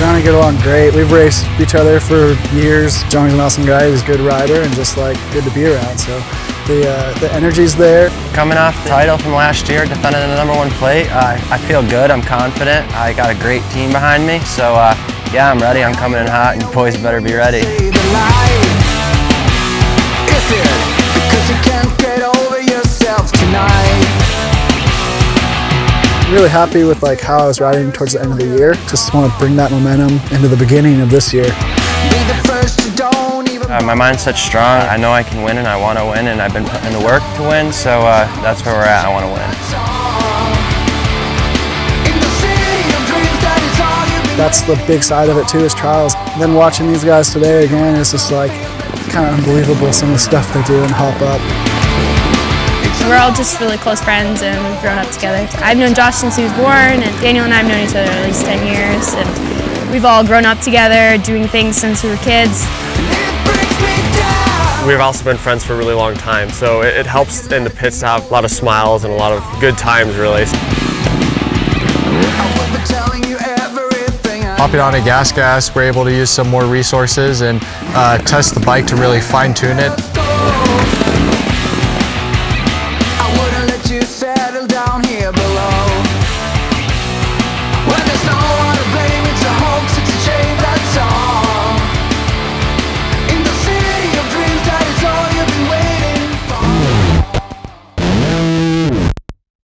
Johnny get along great. We've raced each other for years. Johnny's an awesome guy. He's a good rider and just like good to be around. So the energy's there. Coming off the title from last year, defending the #1 plate, I feel good. I'm confident. I got a great team behind me. So yeah, I'm ready. I'm coming in hot, and boys better be ready. Really happy with like how I was riding towards the end of the year. Just want to bring that momentum into the beginning of this year. My mindset's strong. I know I can win and I want to win, and I've been putting in the work to win, so that's where we're at. I want to win. That's the big side of it too, is trials. And then watching these guys today again, it's just like kind of unbelievable some of the stuff they do and hop up. We're all just really close friends and we've grown up together. I've known Josh since he was born, and Daniel and I have known each other at least 10 years. And we've all grown up together, doing things since we were kids. We've also been friends for a really long time, so it helps in the pits to have a lot of smiles and a lot of good times, really. Hopping on a GASGAS, we're able to use some more resources and test the bike to really fine-tune it.